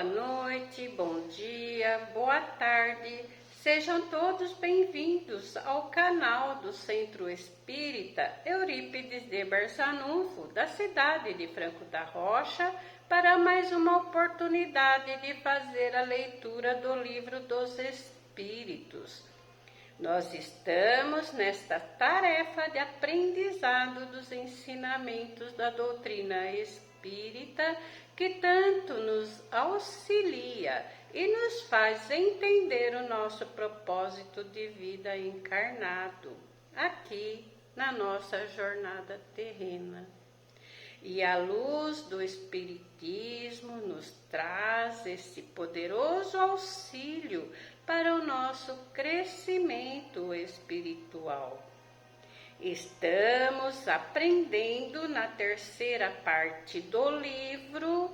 noite, bom dia, boa tarde. Sejam todos bem-vindos ao canal do Centro Espírita Eurípides de Berçanufo, da cidade de Franco da Rocha, para mais uma oportunidade de fazer a leitura do Livro dos Espíritos. Nós estamos nesta tarefa de aprendizado dos ensinamentos da doutrina espírita, que tanto nos auxilia e nos faz entender o nosso propósito de vida encarnado, aqui na nossa jornada terrena. E a luz do Espiritismo nos traz esse poderoso auxílio para o nosso crescimento espiritual. Estamos aprendendo na terceira parte do livro,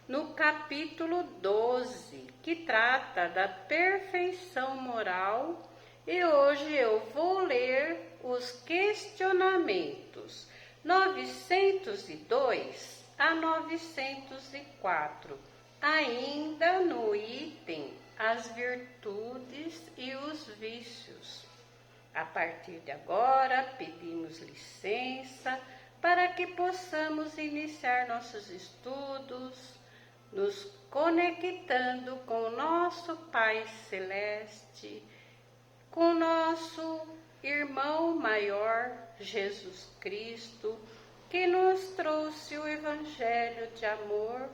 no capítulo 12, que trata da perfeição moral, e hoje eu vou ler os questionamentos 902 a 904, ainda no item as virtudes e os vícios. A partir de agora, pedimos licença para que possamos iniciar nossos estudos, nos conectando com o nosso Pai Celeste, com o nosso irmão maior, Jesus Cristo, que nos trouxe o Evangelho de amor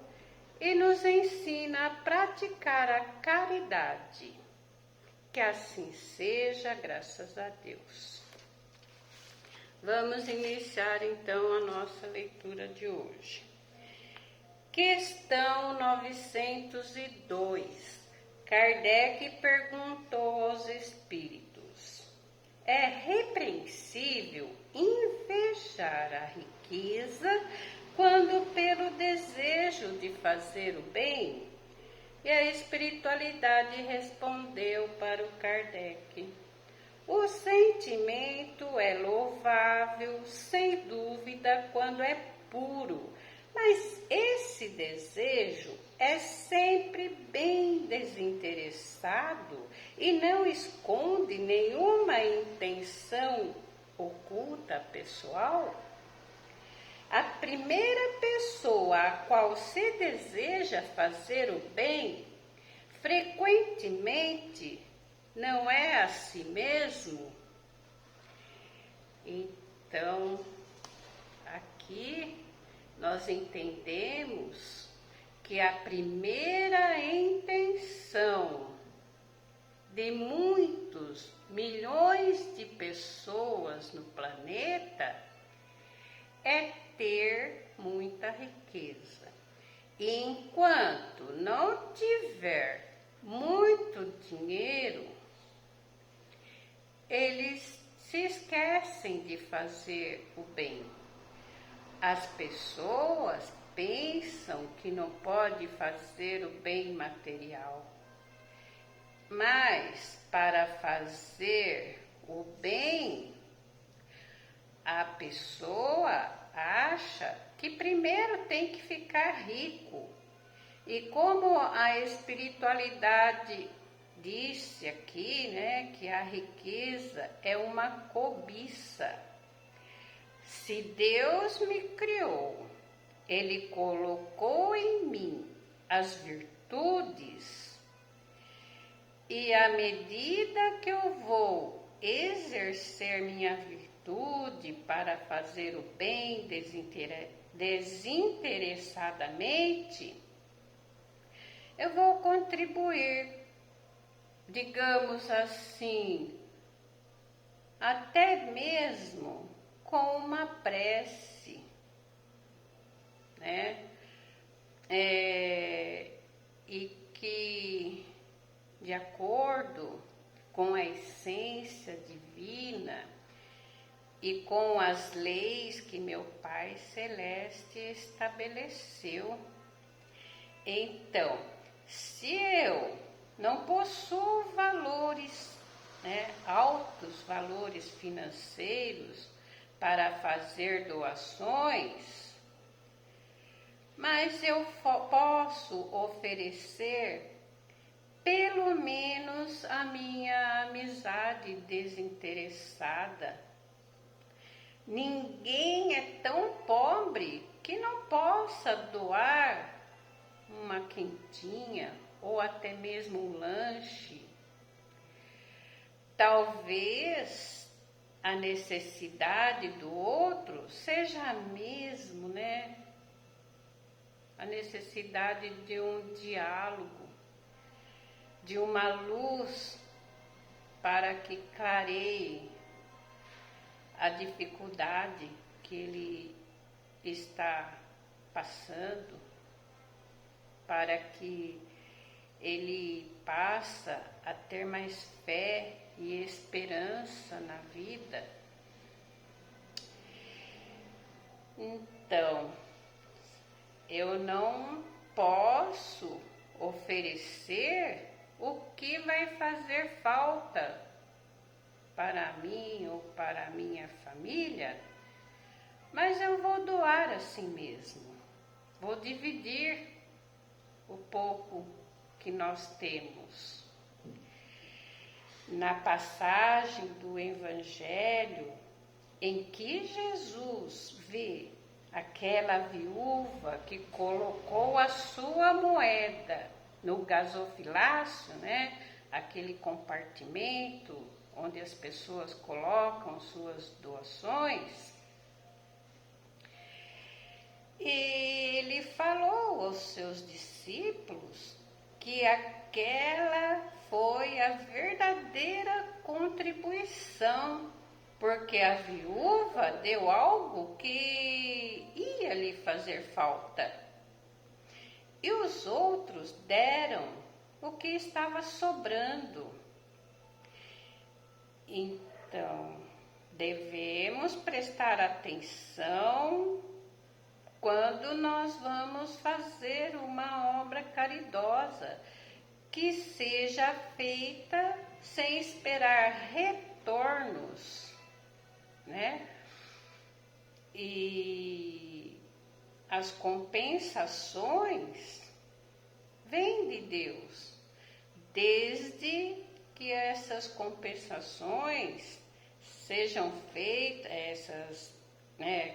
e nos ensina a praticar a caridade. Que assim seja, graças a Deus. Vamos iniciar então a nossa leitura de hoje. Questão 902. Kardec perguntou aos espíritos: é repreensível invejar a riqueza quando pelo desejo de fazer o bem? E a espiritualidade respondeu para o Kardec: o sentimento é louvável, sem dúvida, quando é puro, mas esse desejo é sempre bem desinteressado e não esconde nenhuma intenção oculta pessoal. A primeira pessoa a qual se deseja fazer o bem, frequentemente, não é a si mesmo? Então, aqui nós entendemos que a primeira intenção de muitos milhões de pessoas no planeta é ter muita riqueza. E enquanto não tiver muito dinheiro, eles se esquecem de fazer o bem. As pessoas pensam que não pode fazer o bem material, mas para fazer o bem, a pessoa acha que primeiro tem que ficar rico. E como a espiritualidade disse aqui, que a riqueza é uma cobiça. Se Deus me criou, Ele colocou em mim as virtudes, e à medida que eu vou exercer minha virtude para fazer o bem desinteressadamente, eu vou contribuir, digamos assim, até mesmo com uma prece, e que, de acordo com a essência divina e com as leis que meu Pai Celeste estabeleceu, então, se eu não possuo valores, altos valores financeiros para fazer doações, mas eu posso oferecer pelo menos a minha amizade desinteressada. Ninguém é tão pobre que não possa doar uma quentinha ou até mesmo um lanche. Talvez a necessidade do outro seja a mesma, né? A necessidade de um diálogo, de uma luz para que clareie a dificuldade que ele está passando, para que ele passa a ter mais fé e esperança na vida. Então, eu não posso oferecer o que vai fazer falta para mim ou para a minha família, mas eu vou doar assim mesmo. Vou dividir o pouco que nós temos. Na passagem do Evangelho, em que Jesus vê aquela viúva que colocou a sua moeda no gasofilácio, né? Aquele compartimento onde as pessoas colocam suas doações, e ele falou aos seus discípulos que aquela foi a verdadeira contribuição, porque a viúva deu algo que ia lhe fazer falta. E os outros deram o que estava sobrando. Então, devemos prestar atenção quando nós vamos fazer uma obra caridosa, que seja feita sem esperar retornos, né? E as compensações vêm de Deus, desde que essas compensações sejam feitas, essas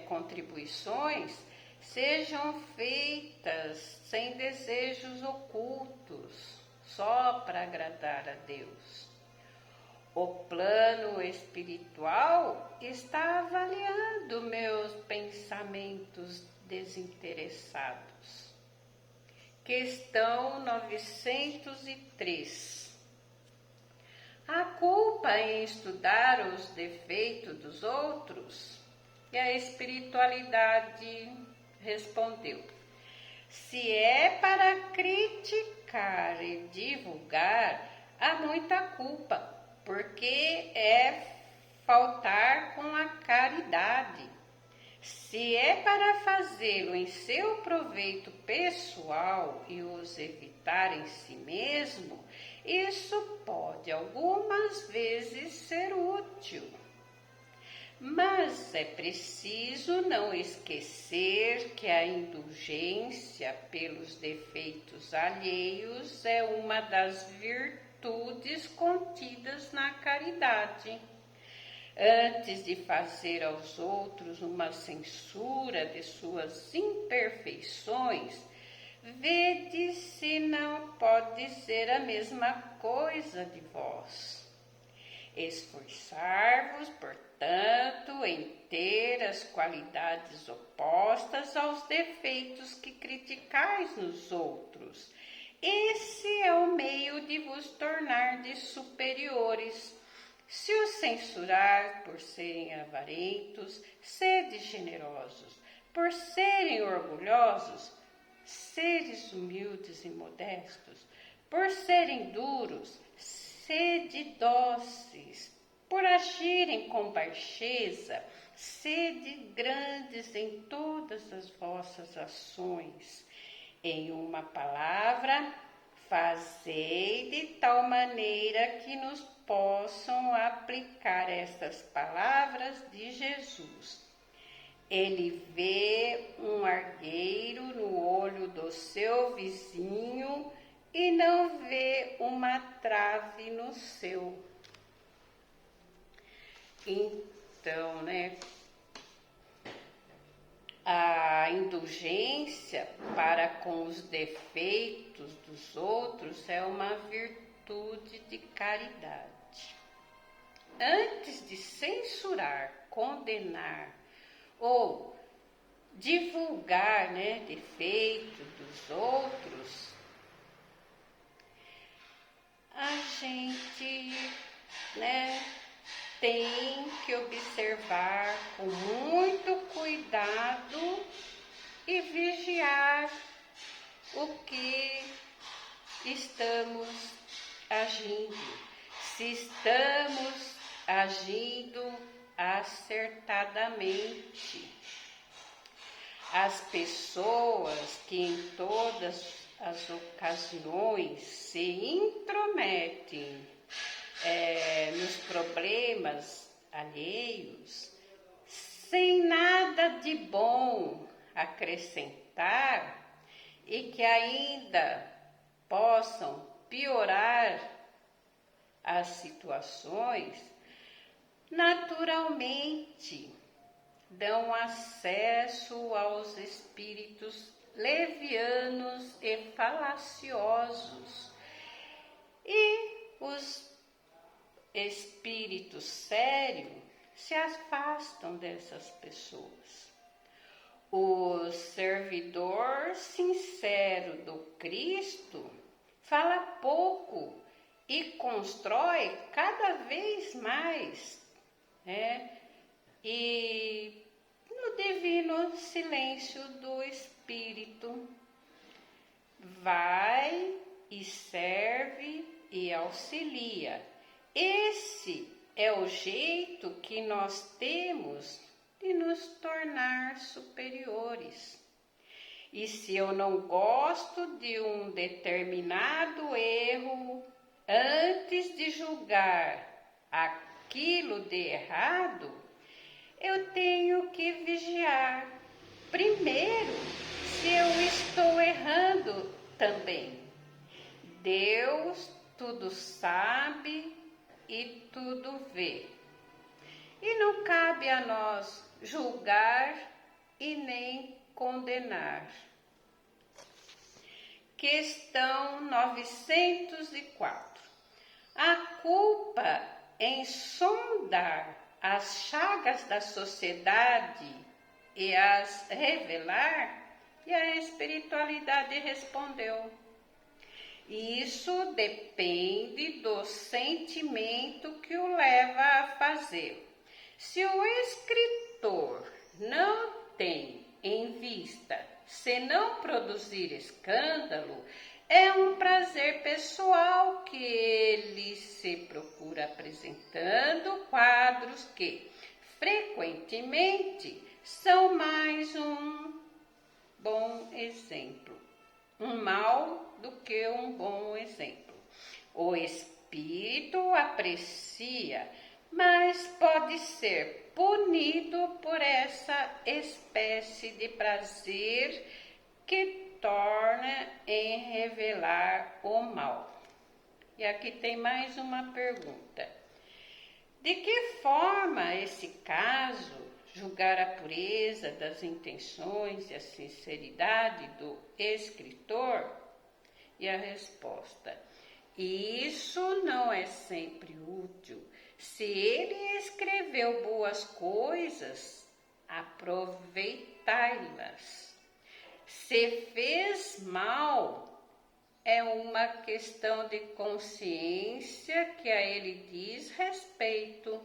contribuições sejam feitas sem desejos ocultos, só para agradar a Deus. O plano espiritual está avaliando meus pensamentos desinteressados. Questão 903. A culpa em estudar os defeitos dos outros? E a espiritualidade respondeu: se é para criticar e divulgar, há muita culpa, porque é faltar com a caridade. Se é para fazê-lo em seu proveito pessoal e os evitar em si mesmo, isso pode algumas vezes ser útil. Mas é preciso não esquecer que a indulgência pelos defeitos alheios é uma das virtudes contidas na caridade. Antes de fazer aos outros uma censura de suas imperfeições, vede se não pode ser a mesma coisa de vós. Esforçar-vos, portanto, em ter as qualidades opostas aos defeitos que criticais nos outros. Esse é o meio de vos tornardes superiores. Se os censurar por serem avarentos, sede generosos. Por serem orgulhosos, seres humildes e modestos. Por serem duros, sede dóceis. Por agirem com baixeza, sede grandes em todas as vossas ações. Em uma palavra, fazei de tal maneira que nos possam aplicar estas palavras de Jesus. Ele vê um argueiro no olho do seu vizinho e não vê uma trave no seu. Então, a indulgência para com os defeitos dos outros é uma virtude de caridade. Antes de censurar, condenar ou divulgar, defeitos dos outros, a gente, tem que observar com muito cuidado e vigiar o que estamos agindo. Se estamos agindo acertadamente. As pessoas que em todas as ocasiões se intrometem nos problemas alheios, sem nada de bom acrescentar e que ainda possam piorar as situações, naturalmente dão acesso aos espíritos levianos e falaciosos. E os espíritos sérios se afastam dessas pessoas. O servidor sincero do Cristo fala pouco e constrói cada vez mais, e no divino silêncio do Espírito vai e serve e auxilia. Esse é o jeito que nós temos de nos tornar superiores. E se eu não gosto de um determinado erro, antes de julgar aquilo de errado, eu tenho que vigiar primeiro se eu estou errando também. Deus tudo sabe e tudo vê. E não cabe a nós julgar e nem condenar. Questão 904. A culpa em sondar as chagas da sociedade e as revelar? E a espiritualidade respondeu: isso depende do sentimento que o leva a fazer. Se o escritor não tem em vista senão produzir escândalo, é um prazer pessoal que ele se procura apresentando quadros que, frequentemente, são mais um bom exemplo, um mal do que um bom exemplo. O espírito aprecia, mas pode ser punido por essa espécie de prazer que torna em revelar o mal. E aqui tem mais uma pergunta. De que forma esse caso julgar a pureza das intenções e a sinceridade do escritor? E a resposta: isso não é sempre útil. Se ele escreveu boas coisas, aproveitai-las. Se fez mal, é uma questão de consciência que a ele diz respeito.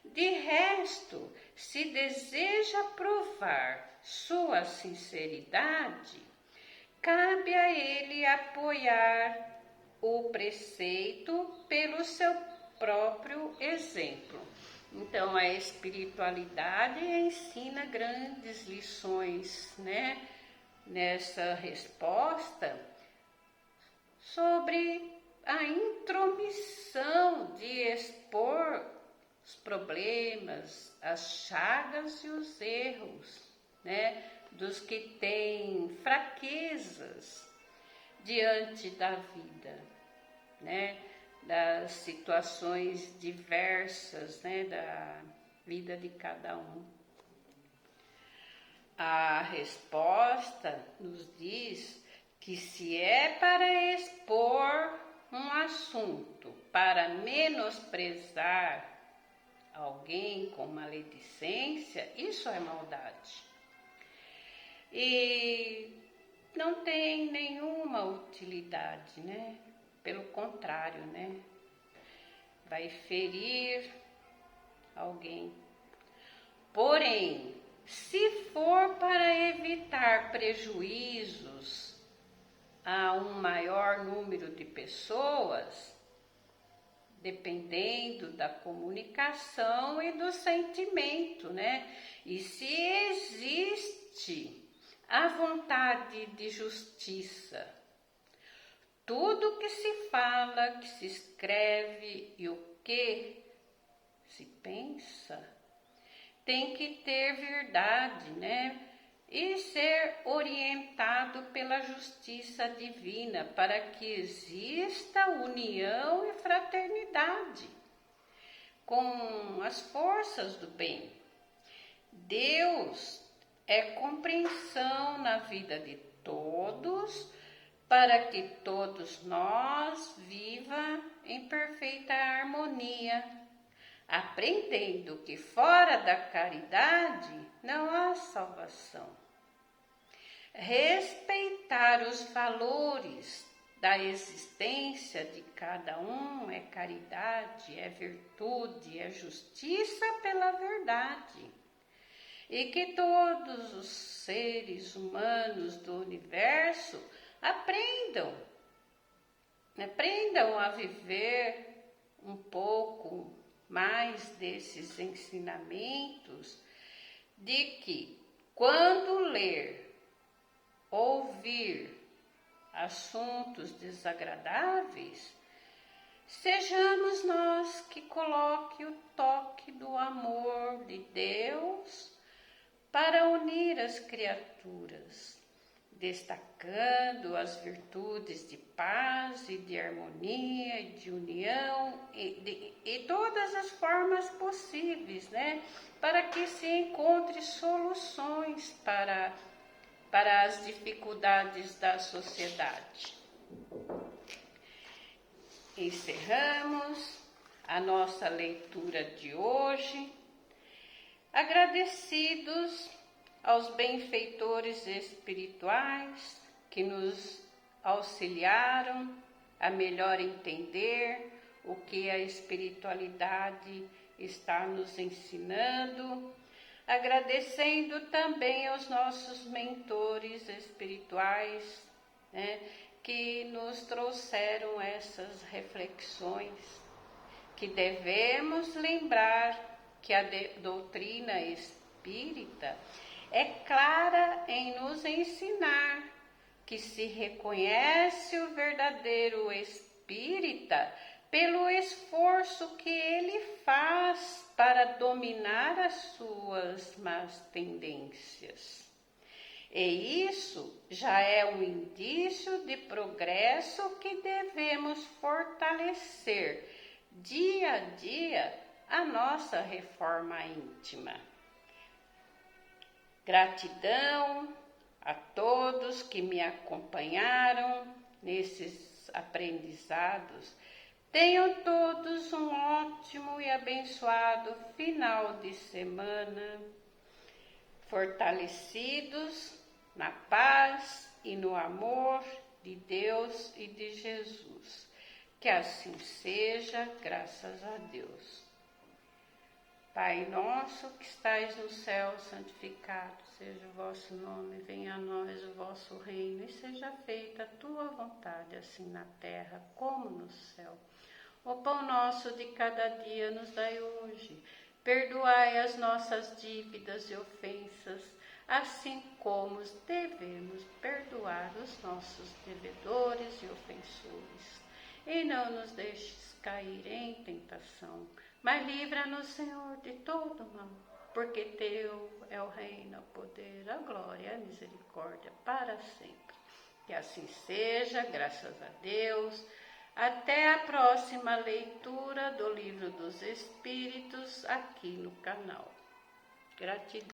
De resto, se deseja provar sua sinceridade, cabe a ele apoiar o preceito pelo seu próprio exemplo. Então, a espiritualidade ensina grandes lições, nessa resposta sobre a intromissão de expor os problemas, as chagas e os erros, né, dos que têm fraquezas diante da vida, né, das situações diversas, né, da vida de cada um. A resposta nos diz que se é para expor um assunto, para menosprezar alguém com maledicência, isso é maldade. E não tem nenhuma utilidade, né? Pelo contrário, né? Vai ferir alguém. Porém, se for para evitar prejuízos a um maior número de pessoas, dependendo da comunicação e do sentimento, né? E se existe a vontade de justiça, tudo que se fala, que se escreve e o que se pensa, tem que ter verdade, né? E ser orientado pela justiça divina para que exista união e fraternidade com as forças do bem. Deus é compreensão na vida de todos, para que todos nós vivam em perfeita harmonia, aprendendo que fora da caridade não há salvação. Respeitar os valores da existência de cada um é caridade, é virtude, é justiça pela verdade. E que todos os seres humanos do universo aprendam a viver um pouco mais desses ensinamentos, de que quando ler, ouvir assuntos desagradáveis, sejamos nós que coloque o toque do amor de Deus para unir as criaturas, destacando as virtudes de paz e de harmonia e de união e todas as formas possíveis, né? Para que se encontre soluções para as dificuldades da sociedade. Encerramos a nossa leitura de hoje, agradecidos aos benfeitores espirituais que nos auxiliaram a melhor entender o que a espiritualidade está nos ensinando, agradecendo também aos nossos mentores espirituais, né, que nos trouxeram essas reflexões, que devemos lembrar que a doutrina espírita é clara em nos ensinar que se reconhece o verdadeiro espírita pelo esforço que ele faz para dominar as suas más tendências. E isso já é um indício de progresso que devemos fortalecer dia a dia a nossa reforma íntima. Gratidão a todos que me acompanharam nesses aprendizados. Tenham todos um ótimo e abençoado final de semana, fortalecidos na paz e no amor de Deus e de Jesus. Que assim seja, graças a Deus. Pai nosso que estais no céu, santificado seja o vosso nome, venha a nós o vosso reino e seja feita a tua vontade, assim na terra como no céu. O pão nosso de cada dia nos dai hoje. Perdoai as nossas dívidas e ofensas, assim como devemos perdoar os nossos devedores e ofensores. E não nos deixes cair em tentação, Mas livra-nos, Senhor, de todo mal, porque teu é o reino, o poder, a glória e a misericórdia para sempre. Que assim seja, graças a Deus. Até a próxima leitura do Livro dos Espíritos aqui no canal. Gratidão.